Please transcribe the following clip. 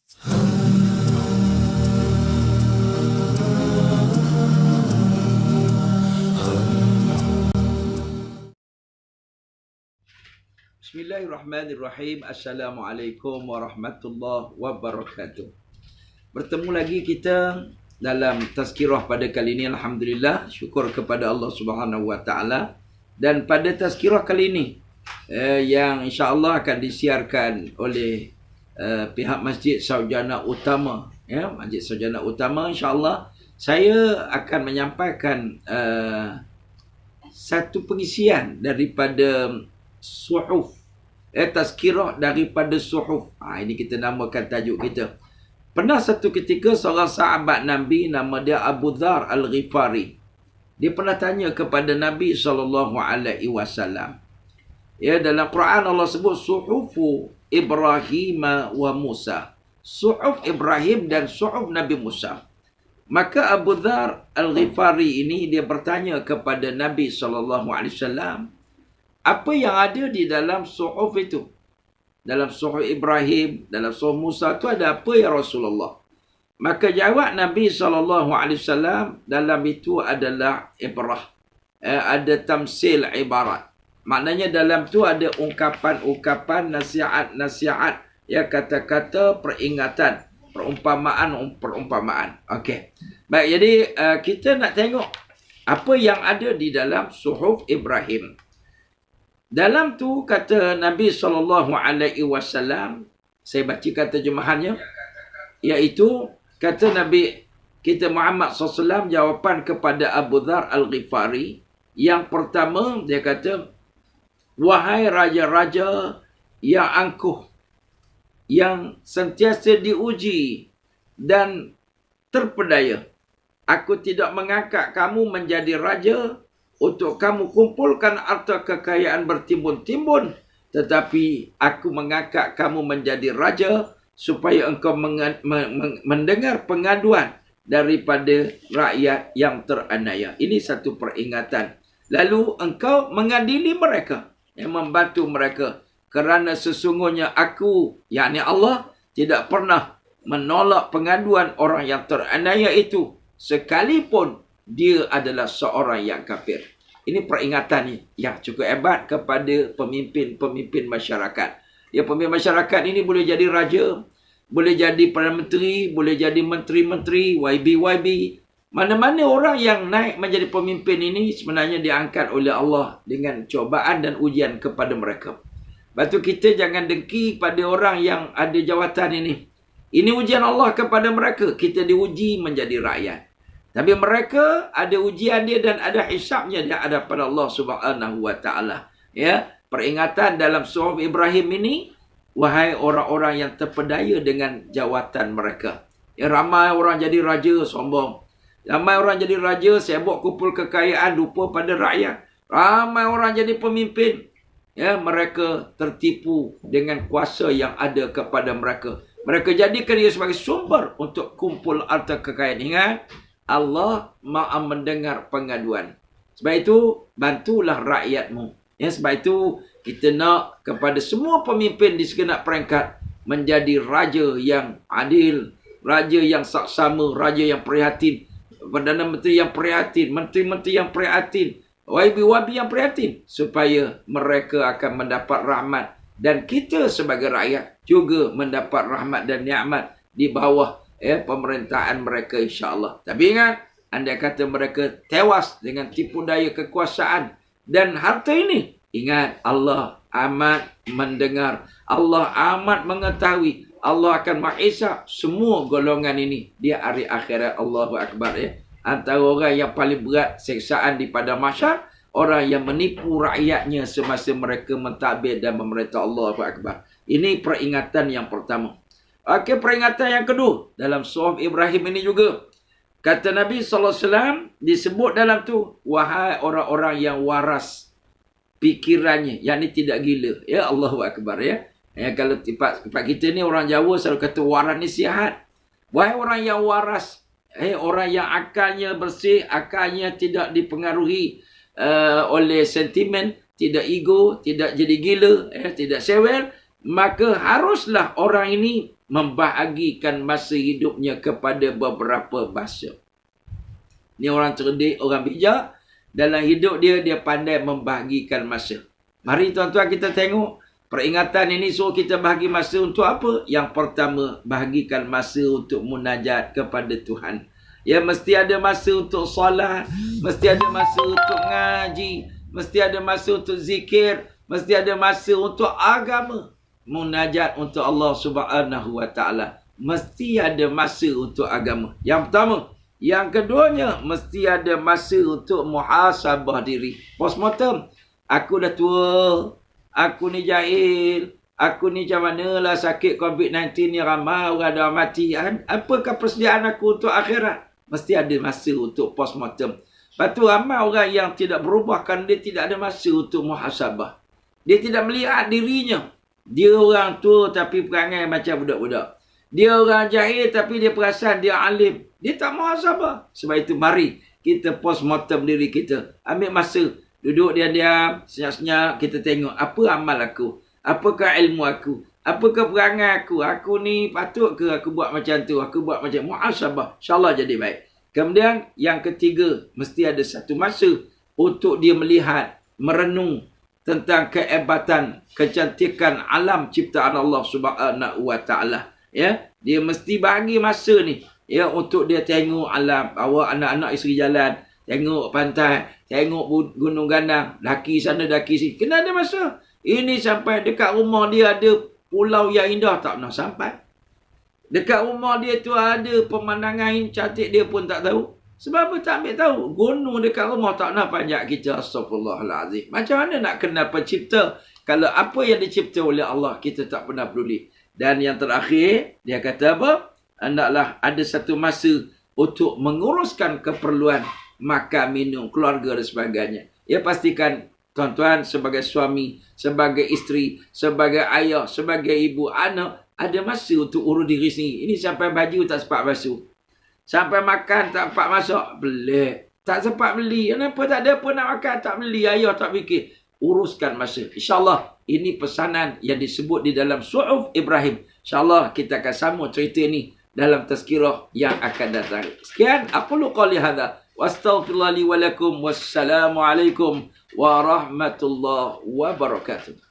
Bismillahirrahmanirrahim. Assalamualaikum warahmatullahi wabarakatuh. Bertemu lagi kita dalam tazkirah pada kali ini. Alhamdulillah, syukur kepada Allah Subhanahu wa taala. Dan pada tazkirah kali ini yang insya-Allah akan disiarkan oleh pihak Masjid Sarjana Utama, ya, Masjid Sarjana Utama, insya-Allah saya akan menyampaikan satu pengisian daripada suhuf, tazkirah daripada suhuf. Ini kita namakan tajuk kita. Pernah satu ketika seorang sahabat Nabi, nama dia Abu Dzar Al-Ghifari, dia pernah tanya kepada Nabi SAW. Ya, dalam Quran Allah sebut suhufu Ibrahim wa Musa, suhuf Ibrahim dan suhuf Nabi Musa. Maka Abu Dzar Al-Ghifari ini dia bertanya kepada Nabi SAW, apa yang ada di dalam suhuf itu? Dalam suhuf Ibrahim, dalam suhuf Musa itu ada apa ya Rasulullah? Maka jawab Nabi SAW, dalam itu adalah ibrah. Ada tamsil ibarat. Maknanya dalam itu ada ungkapan-ungkapan, nasihat-nasihat, ya, kata-kata peringatan, perumpamaan. Okey. Baik, jadi kita nak tengok apa yang ada di dalam suhuf Ibrahim. Dalam tu kata Nabi SAW, saya bacakan terjemahannya, iaitu kata Nabi kita Muhammad SAW jawapan kepada Abu Dzar Al-Ghifari. Yang pertama dia kata, wahai raja-raja yang angkuh, yang sentiasa diuji dan terpedaya, aku tidak mengangkat kamu menjadi raja untuk kamu kumpulkan harta kekayaan bertimbun-timbun, tetapi aku mengangkat kamu menjadi raja supaya engkau mendengar pengaduan daripada rakyat yang teraniaya. Ini satu peringatan. Lalu engkau mengadili mereka, yang membantu mereka, kerana sesungguhnya aku, yakni Allah, tidak pernah menolak pengaduan orang yang teraniaya itu, sekalipun dia adalah seorang yang kafir. Ini peringatan yang cukup hebat kepada pemimpin-pemimpin masyarakat. Ya, pemimpin masyarakat ini boleh jadi raja, boleh jadi Perdana Menteri, boleh jadi menteri-menteri, YB. Mana-mana orang yang naik menjadi pemimpin ini sebenarnya diangkat oleh Allah dengan cobaan dan ujian kepada mereka. Lepas tu kita jangan dengki pada orang yang ada jawatan ini. Ini ujian Allah kepada mereka. Kita diuji menjadi rakyat. Tapi mereka ada ujian dia dan ada hisabnya di hadapan Allah Subhanahu wa taala. Ya, peringatan dalam suhuf Ibrahim ini, wahai orang-orang yang terpedaya dengan jawatan mereka. Ya, ramai orang jadi raja sombong. Ramai orang jadi raja sibuk kumpul kekayaan, lupa pada rakyat. Ramai orang jadi pemimpin, ya, mereka tertipu dengan kuasa yang ada kepada mereka. Mereka jadikan dia sebagai sumber untuk kumpul harta kekayaan. Ingat, Allah Maha mendengar pengaduan. Sebab itu, bantulah rakyatmu. Ya, sebab itu, kita nak kepada semua pemimpin di segenap peringkat menjadi raja yang adil, raja yang saksama, raja yang prihatin, Perdana Menteri yang prihatin, menteri-menteri yang prihatin, YB yang prihatin, supaya mereka akan mendapat rahmat. Dan kita sebagai rakyat juga mendapat rahmat dan nikmat di bawah pemerintahan mereka, insya-Allah. Tapi ingat, andai kata mereka tewas dengan tipu daya kekuasaan dan harta ini, ingat, Allah amat mendengar, Allah amat mengetahui, Allah akan menghisap semua golongan ini di hari akhirat. Allahu Akbar, ya. Antara orang yang paling berat siksaan di padang mahsyar, orang yang menipu rakyatnya semasa mereka mentadbir dan memerintah. Allahu Akbar. Ini peringatan yang pertama. Okey, peringatan yang kedua dalam suhuf Ibrahim ini juga. Kata Nabi SAW, disebut dalam tu, wahai orang-orang yang waras pikirannya, yang ni tidak gila. Ya, Allahu Akbar, ya. Kalau tempat kita ni orang Jawa selalu kata waras ni sihat. Wahai orang yang waras, orang yang akalnya bersih, akalnya tidak dipengaruhi oleh sentimen, tidak ego, tidak jadi gila, tidak sewel, maka haruslah orang ini membahagikan masa hidupnya kepada beberapa bahasa. Ni orang cerdik, orang bijak. Dalam hidup dia, dia pandai membahagikan masa. Mari tuan-tuan kita tengok. Peringatan ini suruh kita bahagi masa untuk apa? Yang pertama, bahagikan masa untuk munajat kepada Tuhan. Ya, mesti ada masa untuk solat. Mesti ada masa untuk ngaji. Mesti ada masa untuk zikir. Mesti ada masa untuk agama. Munajat untuk Allah Subhanahu Wa Taala. Mesti ada masa untuk agama. Yang pertama. Yang keduanya, mesti ada masa untuk muhasabah diri. Postmortem. Aku dah tua. Aku ni jahil. Aku ni macam manalah sakit COVID-19 ni, ramai orang dah mati. Apakah persediaan aku untuk akhirat? Mesti ada masa untuk postmortem. Lepas tu ramai orang yang tidak berubah kerana dia tidak ada masa untuk muhasabah. Dia tidak melihat dirinya. Dia orang tua tapi perangai macam budak-budak. Dia orang jahil tapi dia perasan dia alim. Dia tak muhasabah. Sebab itu mari kita postmortem diri kita. Ambil masa. Duduk diam-diam, senyap-senyap, kita tengok apa amal aku. Apakah ilmu aku. Apakah perangai aku. Aku ni patut ke aku buat macam tu. Aku buat macam muhasabah. InsyaAllah jadi baik. Kemudian yang ketiga, mesti ada satu masa untuk dia melihat, merenung tentang kehebatan, kecantikan alam ciptaan Allah Subhanahu Wa Taala. Ya, dia mesti bagi masa ni ya untuk dia tengok alam, bawa anak-anak isteri jalan, tengok pantai, tengok gunung gandang, daki sana daki sini. Kena ada masa. Ini sampai dekat rumah dia ada pulau yang indah tak pernah sampai. Dekat rumah dia tu ada pemandangan cantik dia pun tak tahu. Sebab apa tak ambil tahu? Gunung dekat rumah tak pernah panjat kita. Astagfirullahalazim. Macam mana nak kenal pencipta kalau apa yang dicipta oleh Allah kita tak pernah peduli. Dan yang terakhir, dia kata apa? Hendaklah ada satu masa untuk menguruskan keperluan makan, minum, keluarga dan sebagainya. Ya, pastikan tuan-tuan sebagai suami, sebagai isteri, sebagai ayah, sebagai ibu, anak, ada masa untuk urus diri sendiri. Ini sampai baju tak sempat basuh. Sampai makan tak sempat masak. Belik. Tak sempat beli. Kenapa tak ada pun nak makan? Tak beli. Ayah tak fikir. Uruskan masa. InsyaAllah ini pesanan yang disebut di dalam Suhuf Ibrahim. InsyaAllah kita akan sambung cerita ini dalam tazkirah yang akan datang. Sekian. Aqulu qali hadha. Wastaghfirullah li wa lakum. Wassalamualaikum warahmatullahi wabarakatuh.